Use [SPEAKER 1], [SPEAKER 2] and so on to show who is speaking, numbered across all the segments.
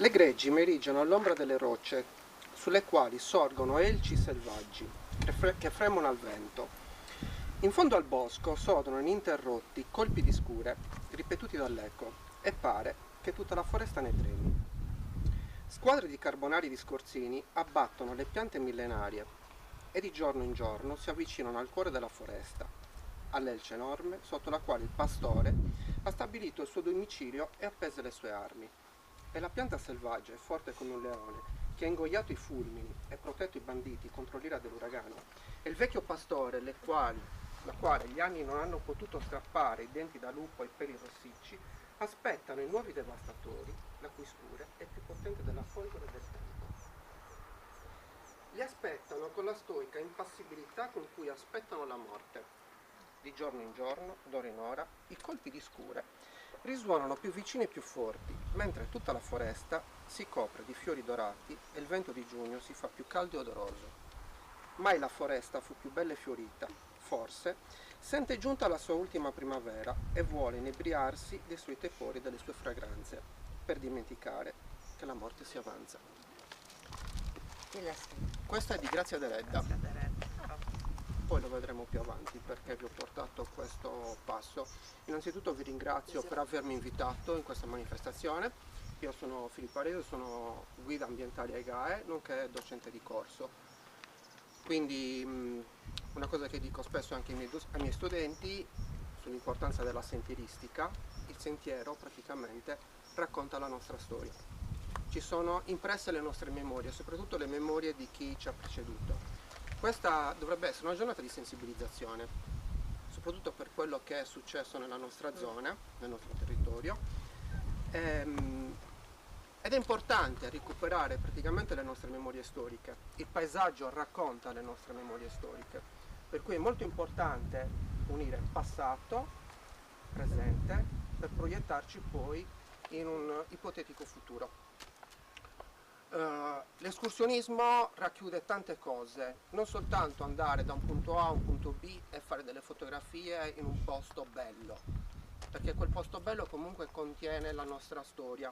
[SPEAKER 1] Le greggi merigiano all'ombra delle rocce, sulle quali sorgono elci selvaggi, che fremono al vento. In fondo al bosco sodono ininterrotti colpi di scure, ripetuti dall'eco, e pare che tutta la foresta ne tremi. Squadre di carbonari discorsini abbattono le piante millenarie e di giorno in giorno si avvicinano al cuore della foresta, all'elce enorme sotto la quale il pastore ha stabilito il suo domicilio e appese le sue armi. E la pianta selvaggia è forte come un leone, che ha ingoiato i fulmini e protetto i banditi contro l'ira dell'uragano. E il vecchio pastore, la quale gli anni non hanno potuto strappare i denti da lupo e i peli rossicci, aspettano i nuovi devastatori, la cui scure è più potente della folgore del tempo. Li aspettano con la stoica impassibilità con cui aspettano la morte. Di giorno in giorno, d'ora in ora, i colpi di scure risuonano più vicini e più forti, mentre tutta la foresta si copre di fiori dorati e il vento di giugno si fa più caldo e odoroso. Mai la foresta fu più bella e fiorita. Forse sente giunta la sua ultima primavera e vuole inebriarsi dei suoi tepori e delle sue fragranze, per dimenticare che la morte si avanza. Questo è di Grazia Deledda. Poi lo vedremo più avanti perché vi ho portato questo passo. Innanzitutto vi ringrazio per avermi invitato in questa manifestazione. Io sono Filippo Areso, sono guida ambientale ai GAE, nonché docente di corso. Quindi una cosa che dico spesso anche ai miei studenti sull'importanza della sentieristica: il sentiero praticamente racconta la nostra storia. Ci sono impresse le nostre memorie, soprattutto le memorie di chi ci ha preceduto. Questa dovrebbe essere una giornata di sensibilizzazione, soprattutto per quello che è successo nella nostra zona, nel nostro territorio, ed è importante recuperare praticamente le nostre memorie storiche. Il paesaggio racconta le nostre memorie storiche, per cui è molto importante unire passato, presente, per proiettarci poi in un ipotetico futuro. L'escursionismo racchiude tante cose, non soltanto andare da un punto A a un punto B e fare delle fotografie in un posto bello, perché quel posto bello comunque contiene la nostra storia.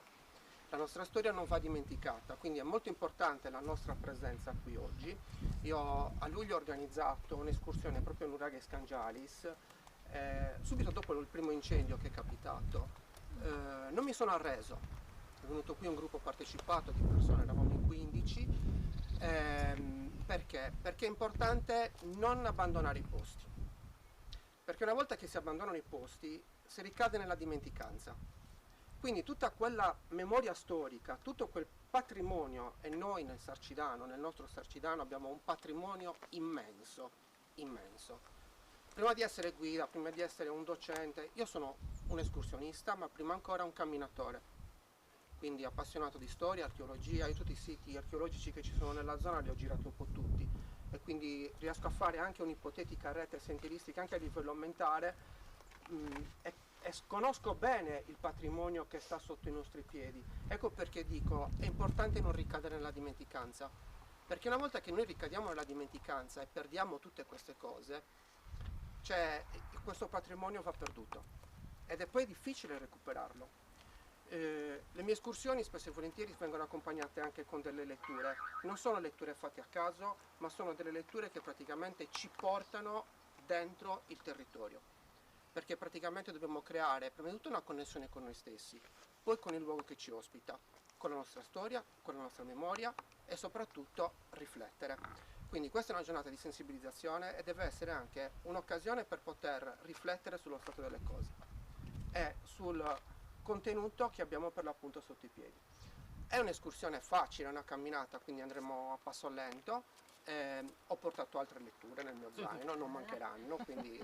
[SPEAKER 1] La nostra storia non va dimenticata, quindi è molto importante la nostra presenza qui oggi. Io a luglio ho organizzato un'escursione proprio in Nuraghe Scangialis, subito dopo il primo incendio che è capitato. Non mi sono arreso. È venuto qui un gruppo partecipato di persone, eravamo in 15, perché? Perché è importante non abbandonare i posti, perché una volta che si abbandonano i posti si ricade nella dimenticanza. Quindi tutta quella memoria storica, tutto quel patrimonio, e noi nel Sarcidano, nel nostro Sarcidano abbiamo un patrimonio immenso, immenso. Prima di essere guida, prima di essere un docente, io sono un escursionista, ma prima ancora un camminatore. Quindi appassionato di storia, archeologia, io tutti i siti archeologici che ci sono nella zona li ho girati un po' tutti e quindi riesco a fare anche un'ipotetica rete sentieristica anche a livello mentale e conosco bene il patrimonio che sta sotto i nostri piedi. Ecco perché dico, è importante non ricadere nella dimenticanza, perché una volta che noi ricadiamo nella dimenticanza e perdiamo tutte queste cose, cioè questo patrimonio va perduto ed è poi difficile recuperarlo. Le mie escursioni spesso e volentieri vengono accompagnate anche con delle letture. Non sono letture fatte a caso, ma sono delle letture che praticamente ci portano dentro il territorio. Perché praticamente dobbiamo creare prima di tutto una connessione con noi stessi, poi con il luogo che ci ospita, con la nostra storia, con la nostra memoria e soprattutto riflettere. Quindi questa è una giornata di sensibilizzazione e deve essere anche un'occasione per poter riflettere sullo stato delle cose e sul contenuto che abbiamo per l'appunto sotto i piedi. È un'escursione facile, è una camminata, quindi andremo a passo lento. Ho portato altre letture nel mio zaino, non mancheranno, quindi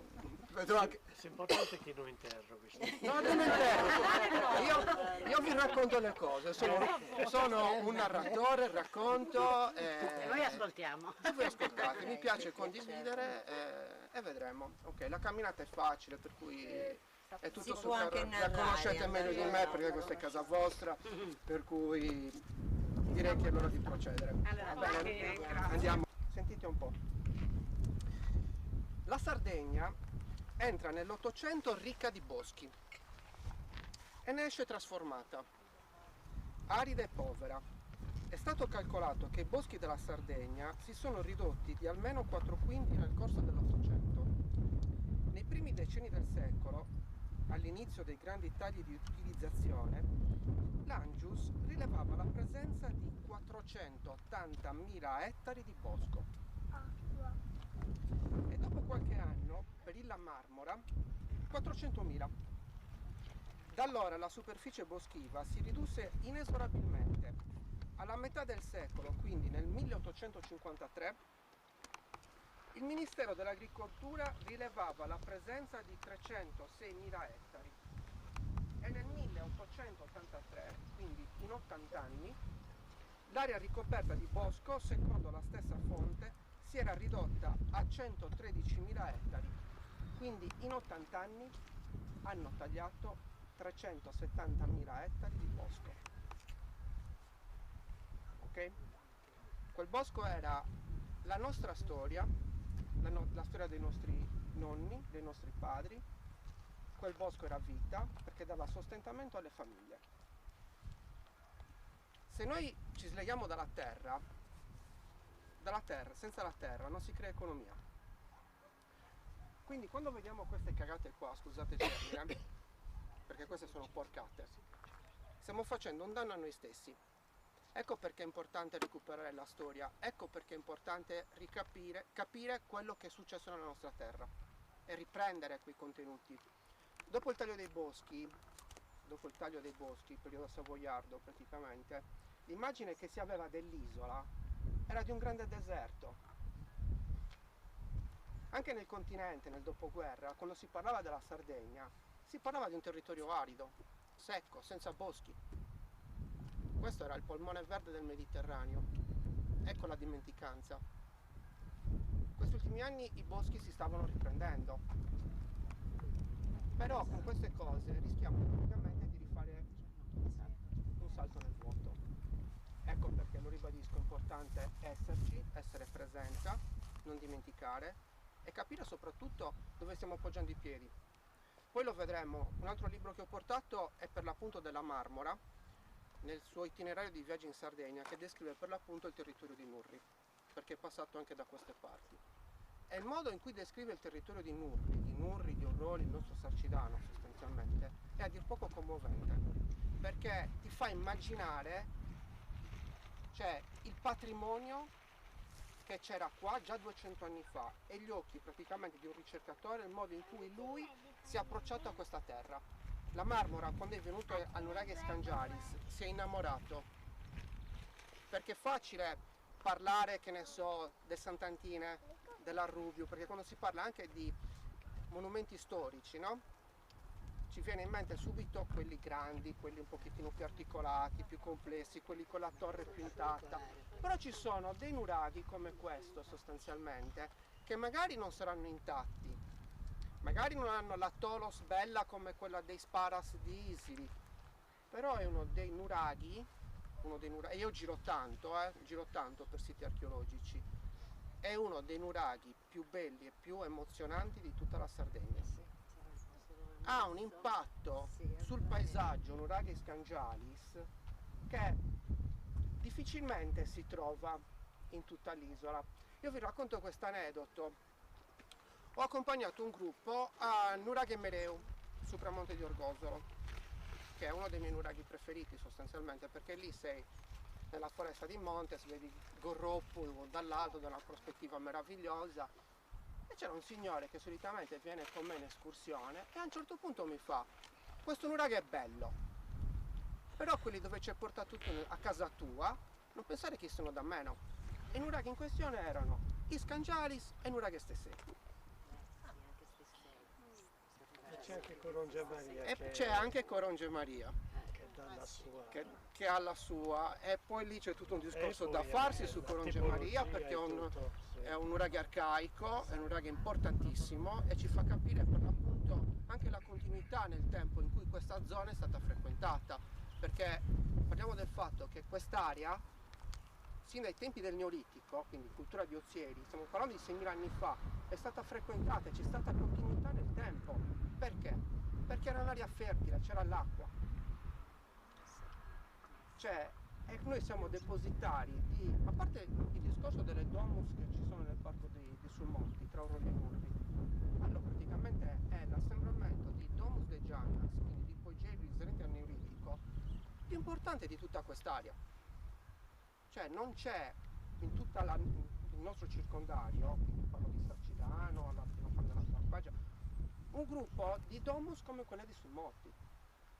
[SPEAKER 1] vedrò anche.
[SPEAKER 2] È importante che non interroghi.
[SPEAKER 1] No, non interrogo. Io vi racconto le cose, sono un narratore, racconto
[SPEAKER 3] E noi ascoltiamo.
[SPEAKER 1] e voi ascoltate. Mi piace condividere e vedremo. Ok, la camminata è facile, per cui è tutto
[SPEAKER 4] Si
[SPEAKER 1] sul
[SPEAKER 4] può anche
[SPEAKER 1] carro. La conoscete meglio di me perché questa è casa vostra, per cui direi che è l'ora di procedere.
[SPEAKER 3] Allora,
[SPEAKER 1] Va bene? Andiamo. Sentite un po'. La Sardegna entra nell'Ottocento ricca di boschi e ne esce trasformata. arida e povera. È stato calcolato che i boschi della Sardegna si sono ridotti di almeno 4 quinti nel corso dell'Ottocento. Nei primi decenni del secolo, all'inizio dei grandi tagli di utilizzazione, l'Angius rilevava la presenza di 480.000 ettari di bosco. E dopo qualche anno, per la Marmora, 400.000. Da allora la superficie boschiva si ridusse inesorabilmente. Alla metà del secolo, quindi nel 1853, il Ministero dell'Agricoltura rilevava la presenza di 306.000 ettari e nel 1883, quindi in 80 anni, l'area ricoperta di bosco, secondo la stessa fonte, si era ridotta a 113.000 ettari. Quindi in 80 anni hanno tagliato 370.000 ettari di bosco. Ok? Quel bosco era la nostra storia, la storia dei nostri nonni, dei nostri padri. Quel bosco era vita perché dava sostentamento alle famiglie. Se noi ci sleghiamo dalla terra, senza la terra non si crea economia. Quindi quando vediamo queste cagate qua, scusate il termine, perché queste sono porcate, stiamo facendo un danno a noi stessi. Ecco perché è importante recuperare la storia, ecco perché è importante capire quello che è successo nella nostra terra e riprendere quei contenuti. Dopo il taglio dei boschi, periodo savoiardo praticamente, l'immagine che si aveva dell'isola era di un grande deserto. Anche nel continente, nel dopoguerra, quando si parlava della Sardegna, si parlava di un territorio arido, secco, senza boschi. Questo era il polmone verde del Mediterraneo. Ecco la dimenticanza. Questi ultimi anni i boschi si stavano riprendendo. Però con queste cose rischiamo praticamente di rifare un salto nel vuoto. Ecco perché, lo ribadisco, è importante esserci, essere presenza, non dimenticare e capire soprattutto dove stiamo appoggiando i piedi. Poi lo vedremo. Un altro libro che ho portato è per l'appunto della Marmora, nel suo itinerario di viaggi in Sardegna, che descrive per l'appunto il territorio di Nurri, perché è passato anche da queste parti. E il modo in cui descrive il territorio di Nurri, di Orroli, il nostro Sarcidano sostanzialmente, è a dir poco commovente, perché ti fa immaginare, cioè, il patrimonio che c'era qua già 200 anni fa e gli occhi praticamente di un ricercatore, il modo in cui lui si è approcciato a questa terra. La Marmora, quando è venuto al Nuraghe Scangialis, si è innamorato, perché è facile parlare, che ne so, del Sant'Antine, dell'Arrubio, perché quando si parla anche di monumenti storici, no? Ci viene in mente subito quelli grandi, quelli un pochettino più articolati, più complessi, quelli con la torre più intatta. Però ci sono dei nuraghi come questo sostanzialmente, che magari non saranno intatti, magari non hanno la tolos bella come quella dei Sparas di Isili, però è uno dei nuraghi, e io giro tanto per siti archeologici, è uno dei nuraghi più belli e più emozionanti di tutta la Sardegna. Ha un impatto sul paesaggio Nuraghe Scangialis che difficilmente si trova in tutta l'isola. Io vi racconto questo aneddoto. Ho accompagnato un gruppo a Nuraghe Mereu, su Pramonte di Orgosolo, che è uno dei miei nuraghi preferiti sostanzialmente, perché lì sei nella foresta di Montes, vedi Gorroppu dall'alto, da una prospettiva meravigliosa. E c'era un signore che solitamente viene con me in escursione e a un certo punto mi fa: questo nuraghe è bello, però quelli dove ci hai portato tu a casa tua non pensare che sono da meno. E i nuraghi in questione erano i Scangialis e Nuraghe Stessè.
[SPEAKER 2] E c'è anche Corongia Maria.
[SPEAKER 1] E c'è anche Corongia Maria
[SPEAKER 2] Che ha la sua.
[SPEAKER 1] che ha la sua, e poi lì c'è tutto un discorso da farsi su Corongia Maria, perché è un nuraghe arcaico, è un nuraghe importantissimo e ci fa capire per l'appunto anche la continuità nel tempo in cui questa zona è stata frequentata, perché parliamo del fatto che quest'area sin dai tempi del Neolitico, quindi cultura di Ozieri, stiamo parlando di 6.000 anni fa, è stata frequentata e c'è stata continuità nel tempo. Perché? Perché era un'area fertile, c'era l'acqua. Cioè, noi siamo depositari di, a parte il discorso delle domus che ci sono nel parco di Sulmonti, tra Orolio e Nurvi, allora praticamente è l'assembramento di domus de Giannas, quindi di ipogei risalenti al Neolitico, più importante di tutta quest'area. Cioè non c'è in tutto il nostro circondario, quindi parlo di Sarcidano, alla prima parte della Farfagia, un gruppo di domus come quelle di Sulmonti.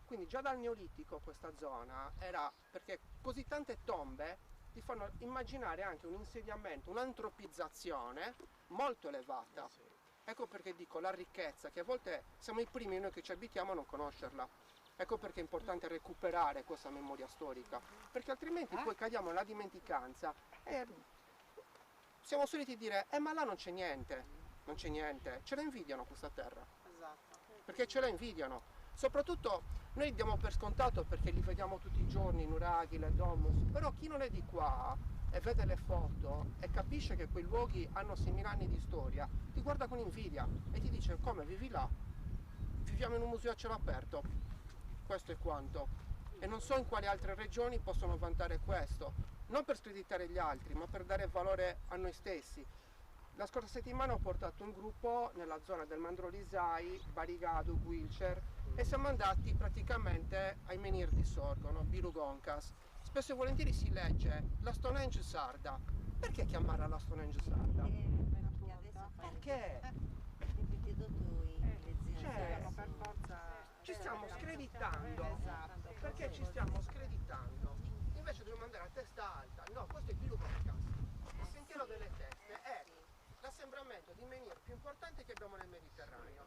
[SPEAKER 1] Quindi già dal Neolitico questa zona era, perché così tante tombe ti fanno immaginare anche un insediamento, un'antropizzazione molto elevata. Ecco perché dico la ricchezza, che a volte siamo i primi noi che ci abitiamo a non conoscerla. Ecco perché è importante recuperare questa memoria storica, perché altrimenti poi cadiamo nella dimenticanza e siamo soliti dire ma là non c'è niente, non c'è niente, ce la invidiano questa terra.
[SPEAKER 3] Esatto.
[SPEAKER 1] Perché ce la invidiano. Soprattutto noi diamo per scontato perché li vediamo tutti i giorni, i nuraghi, le domus, però chi non è di qua e vede le foto e capisce che quei luoghi hanno 6.000 anni di storia, ti guarda con invidia e ti dice come vivi là? Viviamo in un museo a cielo aperto, questo è quanto. E non so in quali altre regioni possono vantare questo, non per screditare gli altri, ma per dare valore a noi stessi. La scorsa settimana ho portato un gruppo nella zona del Mandrolisai, Barigado, Guilcer e siamo andati praticamente ai menhir di Sorgono, Birugoncas. Spesso e volentieri si legge la Stonehenge sarda. Perché chiamarla la Stonehenge sarda?
[SPEAKER 3] Perché adesso
[SPEAKER 1] Perché?
[SPEAKER 3] Perché dopo le
[SPEAKER 1] Cioè,
[SPEAKER 3] zio
[SPEAKER 2] per forza
[SPEAKER 1] ci stiamo screditando,
[SPEAKER 3] Esatto.
[SPEAKER 1] perché ci stiamo screditando. Invece dobbiamo andare a testa alta. No, questo è Birugoncas. Il sentiero delle teste è l'assembramento di menhir più importante che abbiamo nel Mediterraneo.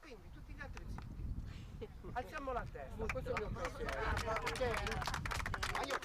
[SPEAKER 1] Quindi tutti gli altri zitti. Alziamo la testa, questo è il mio pensiero. Ma io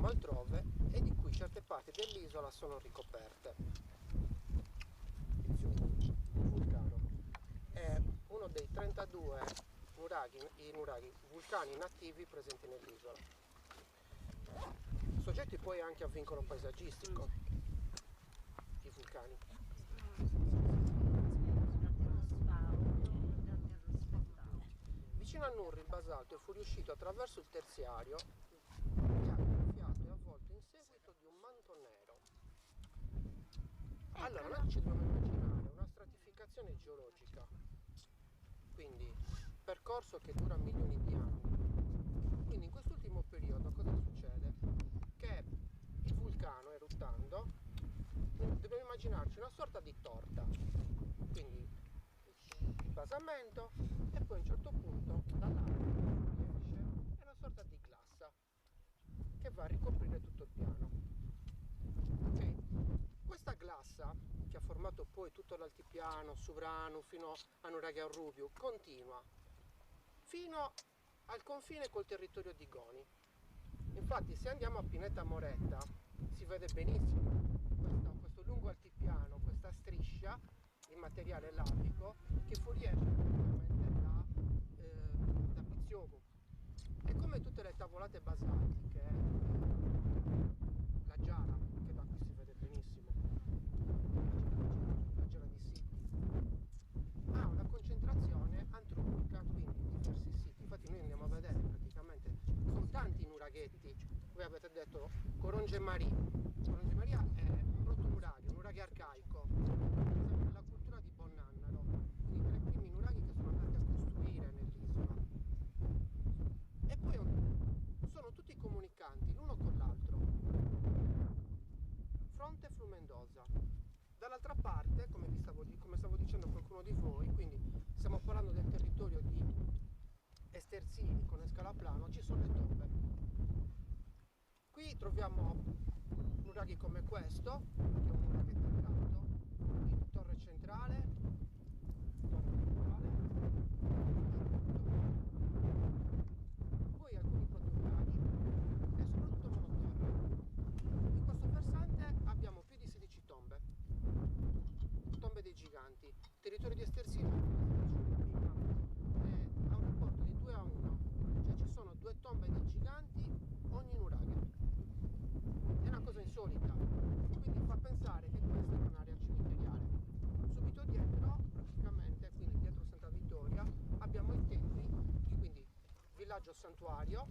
[SPEAKER 1] troviamo altrove e di cui certe parti dell'isola sono ricoperte. Il vulcano è uno dei 32 vulcani nativi presenti nell'isola. Soggetti poi anche a vincolo paesaggistico, i vulcani. Vicino a Nurri il basalto è fuoriuscito attraverso il terziario e ha gonfiato e avvolto in seguito di un manto nero. Allora noi ci dobbiamo immaginare una stratificazione geologica, quindi percorso che dura milioni di anni. Quindi in quest'ultimo periodo cosa succede? Che il vulcano eruttando, dobbiamo immaginarci una sorta di torta, quindi il basamento e poi a un certo punto dall'alto esce è una sorta di glassa che va a ricoprire tutto il piano. Okay. Questa glassa che ha formato poi tutto l'altipiano, Suvranu fino a Nuraghe al Rubiu, continua fino al confine col territorio di Goni. Infatti se andiamo a Pineta Moretta si vede benissimo questo lungo altipiano, questa striscia di materiale lavico che fuoriesce da Piziogu. E come tutte le tavolate basaltiche, la giara, che da qui si vede benissimo, la giara di Siti, ha una concentrazione antropica, quindi diversi siti. Infatti noi andiamo a vedere praticamente, sono tanti nuraghetti. Voi avete detto Coronge Maria è un proto-nuraghe, un nuraghe arcaico, nella cultura di Bonnannaro, quindi tra i primi nuraghi che sono andati a costruire nell'isola. E poi sono tutti comunicanti l'uno con l'altro. Fronte Flumendosa. Dall'altra parte, come stavo dicendo a qualcuno di voi, quindi stiamo parlando del territorio di Esterzini con Escalaplano, ci sono le tombe. Qui troviamo nuraghi come questo, che è un nuraghe taggato, in torre centrale, poi alcuni protouraghi e soprattutto monotorre. In questo versante abbiamo più di 16 tombe dei giganti. Il territorio di Esterzini ha un rapporto di 2-1, cioè ci sono 2 tombe dei giganti ogni nuraghe. È una cosa insolita, quindi fa pensare che questa è un'area cimiteriale. Subito dietro, praticamente, quindi dietro Santa Vittoria, abbiamo i templi, quindi villaggio santuario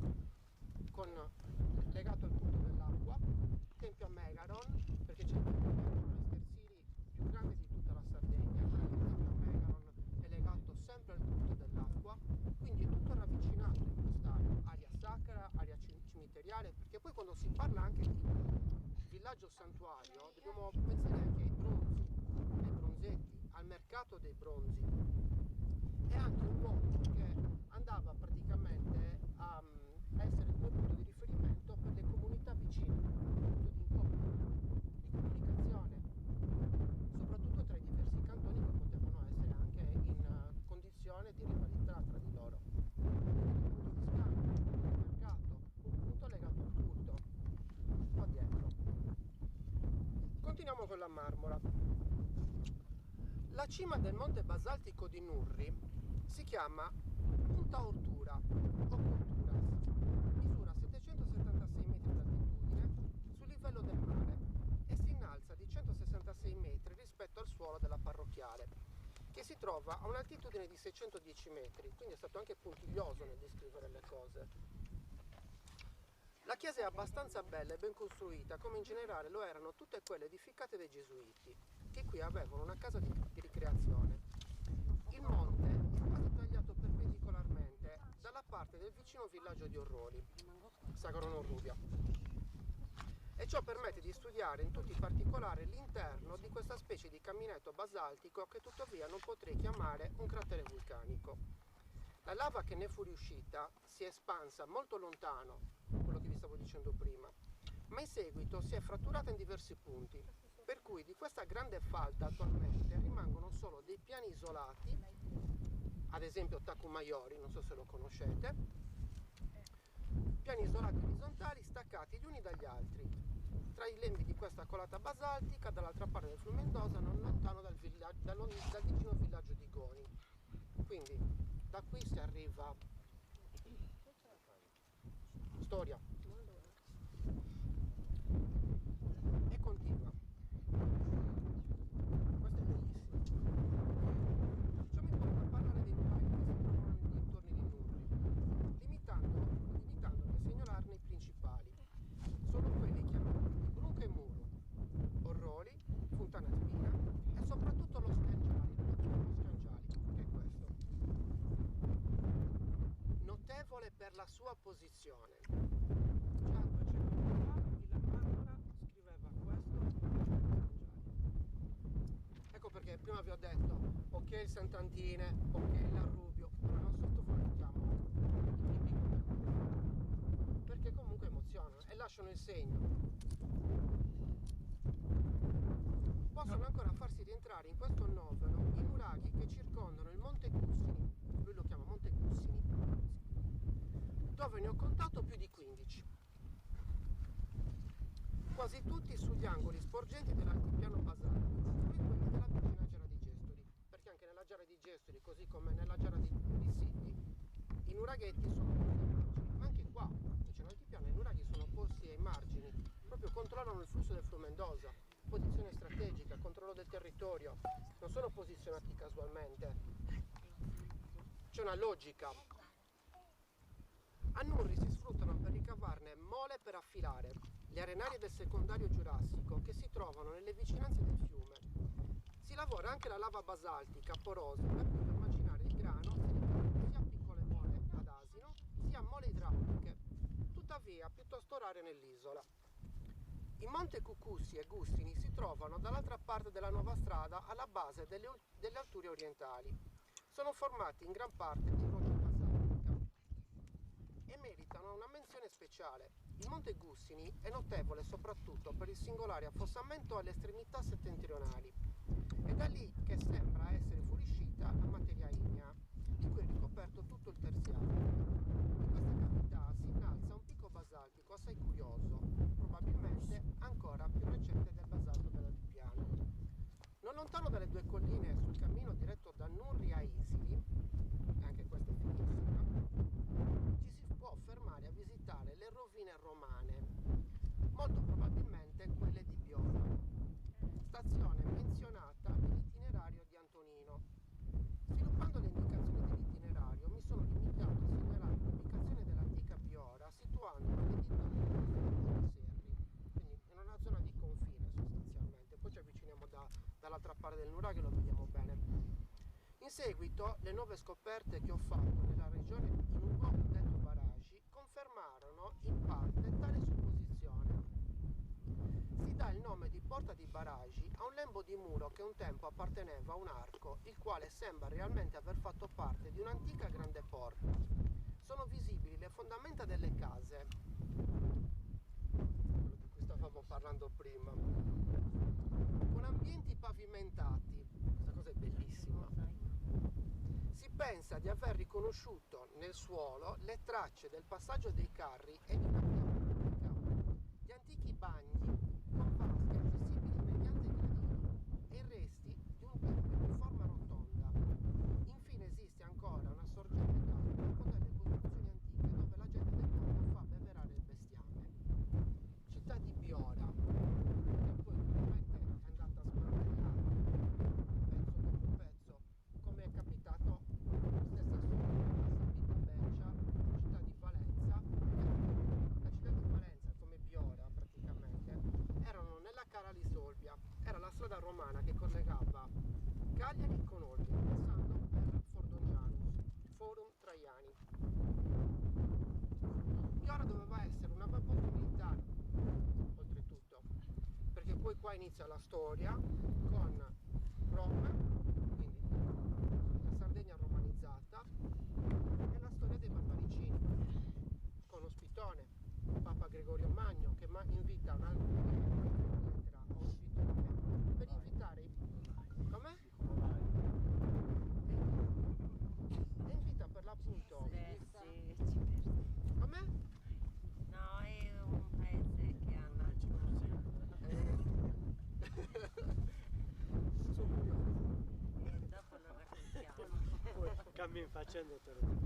[SPEAKER 1] legato al culto dell'acqua, tempio a Megaron, perché c'è il tempio a Megaron Esterzini più grande di tutta la Sardegna, il tempio a Megaron è legato sempre al culto dell'acqua, quindi è tutto ravvicinato in questa area sacra, area cimiteriale, perché poi quando si parla anche di villaggio santuario dobbiamo pensare anche ai bronzi, ai bronzetti, al mercato dei bronzi. È anche un luogo che andava praticamente a essere come punto di riferimento per le comunità vicine, punto di incontro, di comunicazione, soprattutto tra i diversi cantoni che potevano essere anche in condizione di rivalità tra di loro. Un punto di scambio, un punto di mercato, un punto legato al culto. Qua dietro. Continuiamo con la Marmora. La cima del monte basaltico di Nurri si chiama Punta Ortura o Corturas, misura 776 metri d'altitudine sul livello del mare e si innalza di 166 metri rispetto al suolo della parrocchiale, che si trova a un'altitudine di 610 metri, quindi è stato anche puntiglioso nel descrivere le cose. La chiesa è abbastanza bella e ben costruita, come in generale lo erano tutte quelle edificate dai Gesuiti, che qui avevano una casa di ricreazione. Il monte è quasi tagliato perpendicolarmente dalla parte del vicino villaggio di Orroli, Sagrono Rubia, e ciò permette di studiare in tutti i particolari l'interno di questa specie di caminetto basaltico che tuttavia non potrei chiamare un cratere vulcanico. La lava che ne è fuoriuscita si è espansa molto lontano, quello che vi stavo dicendo prima, ma in seguito si è fratturata in diversi punti, per cui di questa grande falda attualmente rimangono solo dei piani isolati, ad esempio Tacumayori, non so se lo conoscete, piani isolati orizzontali staccati gli uni dagli altri, tra i lembi di questa colata basaltica dall'altra parte del fiume Mendoza, non lontano dal vicino villaggio di Goni. Quindi da qui si arriva storia e continua. Questo è bellissimo. Ciò mi porta a parlare dei nuraghi che si trovano nei dintorni di Nurri, limitandomi a segnalarne i principali. Sono quelli chiamati Brunca e Muro, Orroli, Fontana Spina e soprattutto lo Scangiali, che è questo. Notevole per la sua posizione. Già 200 anni fa allora scriveva questo Scangiali. Ecco perché prima vi ho detto, ok il Sant'Antine, ok l'Arrubio, però non sottovalutiamo i tipi, perché comunque emozionano e lasciano il segno. Possono ancora farsi rientrare in questo novero i nuraghi che circondano il Monte Cussini, lui lo chiama Monte Cussini, dove ne ho contato più di 15. Quasi tutti sugli angoli sporgenti dell'altipiano basaltico, come quelli della vicina Gera di Gestoli, perché anche nella Gera di Gestoli, così come nella Gera di Sidi, i nuraghetti sono posti ai margini, ma anche qua, vicino all'altipiano, i nuraghi sono posti ai margini, proprio controllano il flusso del fiume Mendoza, posizione strategica, controllo del territorio, non sono posizionati casualmente, c'è una logica. A Nurri si sfruttano per ricavarne mole per affilare, le arenarie del secondario giurassico che si trovano nelle vicinanze del fiume. Si lavora anche la lava basaltica porosa per cui per macinare il grano si ricavano sia piccole mole ad asino sia mole idrauliche, tuttavia piuttosto rare nell'isola. I Monte Cucussi e Gustini si trovano dall'altra parte della nuova strada alla base delle alture orientali. Sono formati in gran parte di roccia basaltica e meritano una menzione speciale. Il Monte Gussini è notevole soprattutto per il singolare affossamento alle estremità settentrionali. È da lì che sembra essere fuoriuscita la materia ignea, di cui è ricoperto tutto il terziario. In questa cavità si innalza un picco basaltico assai curioso, probabilmente ancora più recente del basalto dell'altipiano. Non lontano dalle due colline sul cammino diretto da Nurri a Isili, e anche questa è fighissima, ci si può fermare a visitare le rovine romane, molto probabilmente quelle di Biora, stazione menzionata nell'itinerario di Antonino. Sviluppando le indicazioni dell'itinerario mi sono limitato a segnalare l'ubicazione dell'antica Biora situandola nei dintorni di Serri, quindi in una zona di confine sostanzialmente, poi ci avviciniamo dall'altra parte del nuraghe e lo vediamo bene. In seguito le nuove scoperte che ho fatto nella regione in un luogo detto Baragi confermarono in parte tale supposizione. Si dà il nome di Porta di Baragi a un lembo di muro che un tempo apparteneva a un arco, il quale sembra realmente aver fatto parte di un'antica grande porta. Sono visibili le fondamenta delle case, quello di cui stavamo parlando prima, con ambienti pavimentati. Questa cosa è bellissima. Si pensa di aver riconosciuto nel suolo le tracce del passaggio dei carri e di una via pubblica, di antichi bagni con vasche accessibili mediante gradini e i resti di un tempio di forma rotonda. Infine esiste ancora una sorgente d'acqua con delle costruzioni antiche dove la gente del posto fa beverare il bestiame. Città di Biora, che poi ovviamente è andata a smantellare pezzo dopo pezzo, come è capitato stessa storia a San Vito Beccia, città di Valenza. La città di Valenza, come Biora praticamente, erano nella Cara Solvia, era la strada romana che collegava Cagliari con Olbia, passando per Fordongianus, Forum Traiani. Biora doveva essere un avamposto militare, oltretutto, perché poi qua inizia la storia con Roma, quindi la Sardegna romanizzata, e la storia dei barbaricini, con Ospitone, Papa Gregorio Magno, che invita un altro lettera a Ospitone per invitare com'è? E invita per l'appunto com'è?
[SPEAKER 2] cammin facendo te lo dico.